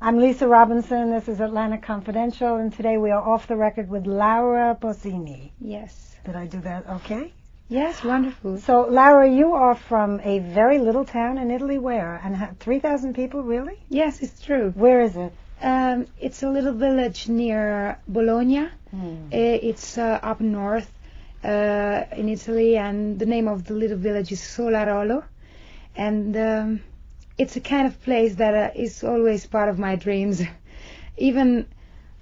I'm Lisa Robinson. This is Atlantic Confidential, and today we are off the record with Laura Pausini. Yes. Did I do that okay? Yes, wonderful. So, Laura, you are from a very little town in Italy. Where? And 3,000 people, really? Yes, it's true. Where is it? It's a little village near Bologna. It's up north in Italy, and the name of the little village is Solarolo. And it's a kind of place that is always part of my dreams. Even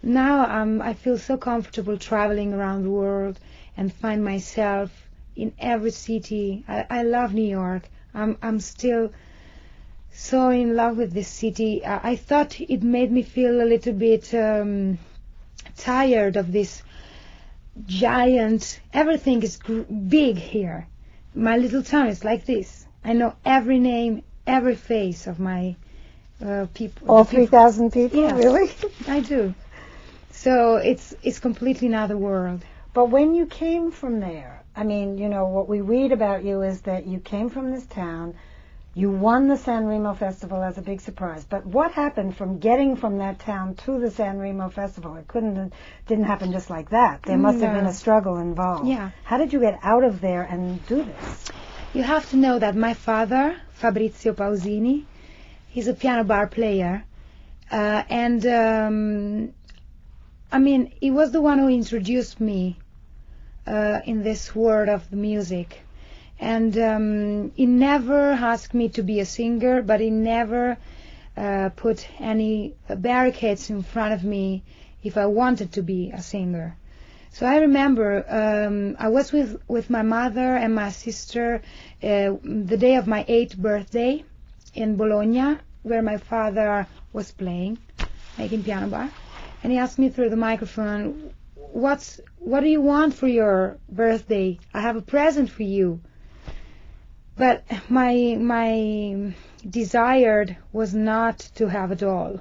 now, I feel so comfortable traveling around the world and find myself in every city. I love New York. I'm still so in love with this city. I thought it made me feel a little bit tired of this giant. Everything is big here. My little town is like this. I know every name, every face of my people. All 3,000 people, yeah, really? I do. So it's completely another world. But when you came from there, I mean, you know, what we read about you is that you came from this town, you won the San Remo Festival as a big surprise. But what happened from getting from that town to the San Remo Festival? It didn't happen just like that. There must have been a struggle involved. Yeah. How did you get out of there and do this? You have to know that my father, Fabrizio Pausini, he's a piano bar player. I mean, he was the one who introduced me in this world of the music. And he never asked me to be a singer, but he never put any barricades in front of me if I wanted to be a singer. So I remember I was with my mother and my sister the day of my 8th birthday in Bologna, where my father was playing, making piano bar. And he asked me through the microphone, what do you want for your birthday? I have a present for you. But my desire was not to have a doll,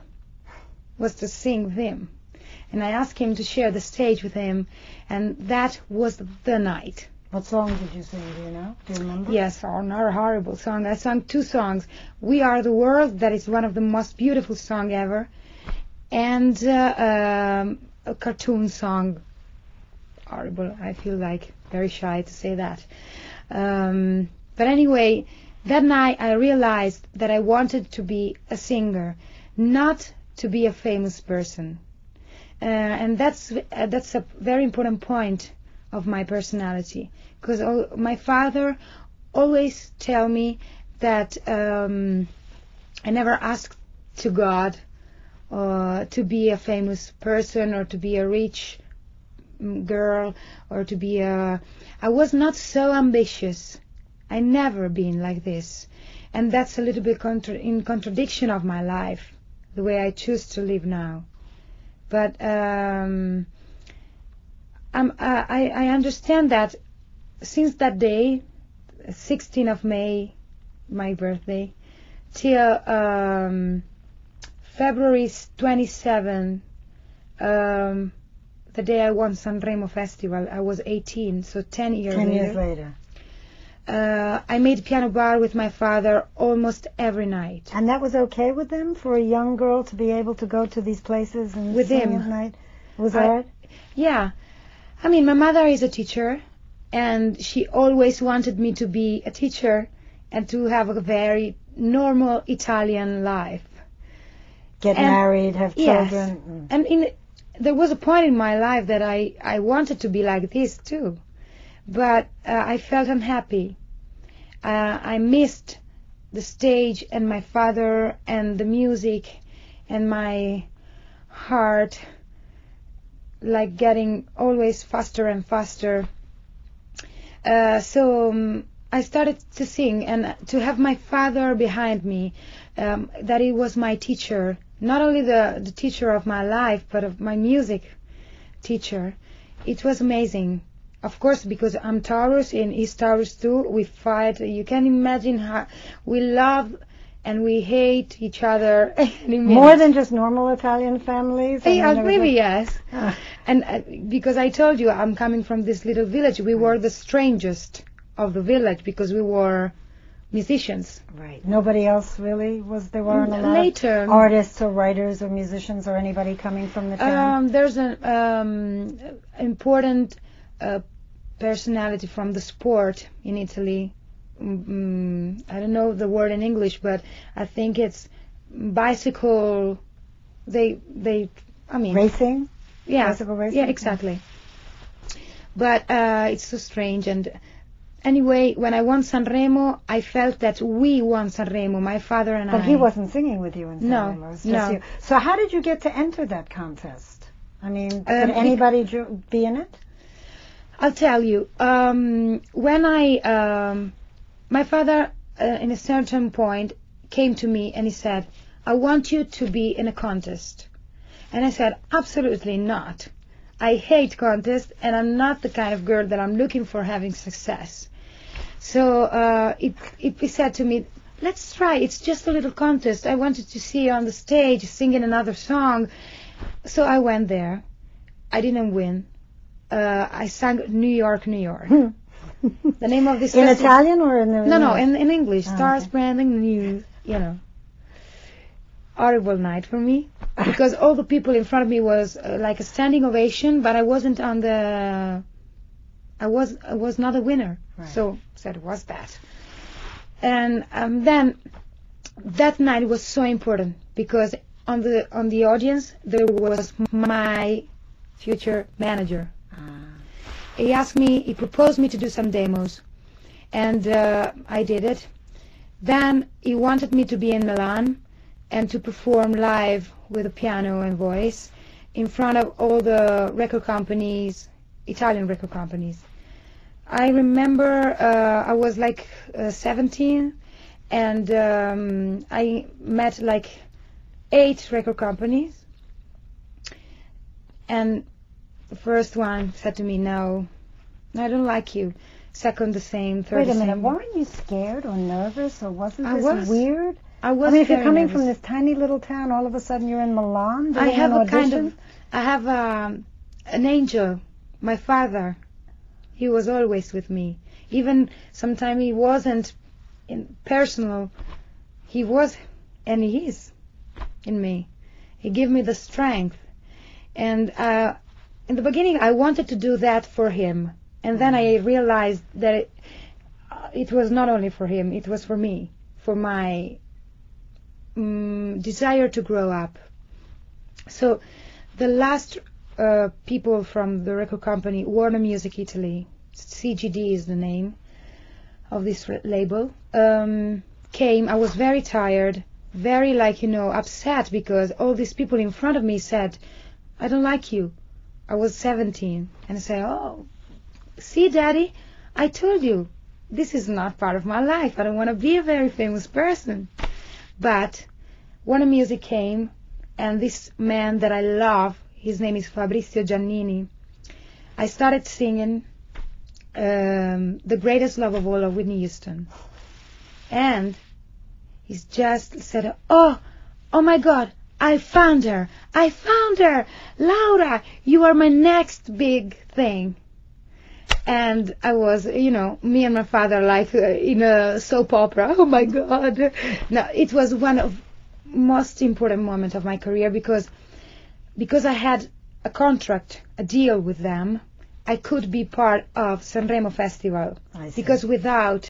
was to sing with him. And I asked him to share the stage with him, and that was the night. What song did you sing, do you know? Do you remember? Yes, another horrible song. I sang 2 songs. We Are the World, that is one of the most beautiful songs ever, and a cartoon song. Horrible. I feel like very shy to say that. But anyway, that night I realized that I wanted to be a singer, not to be a famous person. And that's a very important point of my personality, because my father always tell me that I never asked to God to be a famous person or to be a rich girl or to be I was not so ambitious. I never been like this, and that's a little bit in contradiction of my life, the way I choose to live now. But I understand that since that day, 16th of May, my birthday, till February 27, the day I won San Remo Festival, I was 18, so 10 years later. 10 years later. I made piano bar with my father almost every night. And that was okay with them, for a young girl to be able to go to these places and with sing him at night? Was that? Yeah. I mean, my mother is a teacher, and she always wanted me to be a teacher and to have a very normal Italian life. Get married, have children. Yes. And there was a point in my life that I wanted to be like this too. But I felt unhappy. I missed the stage and my father and the music and my heart, like getting always faster and faster. So I started to sing and to have my father behind me, that he was my teacher, not only the teacher of my life, but of my music teacher. It was amazing. Of course, because I'm Taurus and he's Taurus too, we fight. You can imagine how we love and we hate each other. More than just normal Italian families? Maybe yes. And because I told you I'm coming from this little village, we were the strangest of the village because we were musicians. Right. Nobody else really was. There weren't a lot Later, of artists or writers or musicians or anybody coming from the town. there's an important personality from the sport in Italy. I don't know the word in English, but I think it's bicycle. Racing? Yeah, Bicycle racing? yeah, exactly. But it's so strange. And anyway, when I won Sanremo, I felt that we won Sanremo, my father and I. But he wasn't singing with you in Sanremo. No, It was just no. you. So how did you get to enter that contest? I mean, did anybody be in it? I'll tell you. When my father, in a certain point, came to me and he said, I want you to be in a contest. And I said, absolutely not. I hate contests, and I'm not the kind of girl that I'm looking for having success. So he said to me, let's try. It's just a little contest. I wanted to see you on the stage singing another song. So I went there. I didn't win. I sang New York, New York. The name of this in festival. Italian or in the No, in English. Oh, Stars okay. Branding News, Horrible night for me, because all the people in front of me was like a standing ovation, but I wasn't on the. I was not a winner, Right. so it was that. And then that night was so important because on the audience there was my future manager. He proposed me to do some demos, and I did it. Then he wanted me to be in Milan and to perform live with a piano and voice in front of all the record companies, Italian record companies. I remember I was like 17, and I met like 8 record companies, and the first one said to me, no, I don't like you. Second, the same. Third, Wait the a minute, same. weren't you scared or nervous, or wasn't I this was. weird? I was I mean, if you're very coming nervous. from this tiny little town, all of a sudden you're in Milan doing I have an a kind audition? of, I have an angel. My father, he was always with me. Even sometimes he wasn't personal. He was, and he is in me. He gave me the strength. And in the beginning, I wanted to do that for him. And then I realized that it was not only for him, it was for me, for my desire to grow up. So the last people from the record company, Warner Music Italy, CGD is the name of this label, came. I was very tired, very upset, because all these people in front of me said, I don't like you. I was 17, and I said, oh, see, Daddy, I told you, this is not part of my life. I don't want to be a very famous person. But Warner Music came, and this man that I love, his name is Fabrizio Giannini. I started singing The Greatest Love of All of Whitney Houston. And he just said, oh my God, I found her. Laura, you are my next big thing. And I was, me and my father like in a soap opera. Oh my God. No, it was one of most important moments of my career because I had a contract, a deal with them. I could be part of Sanremo Festival. I see. Because without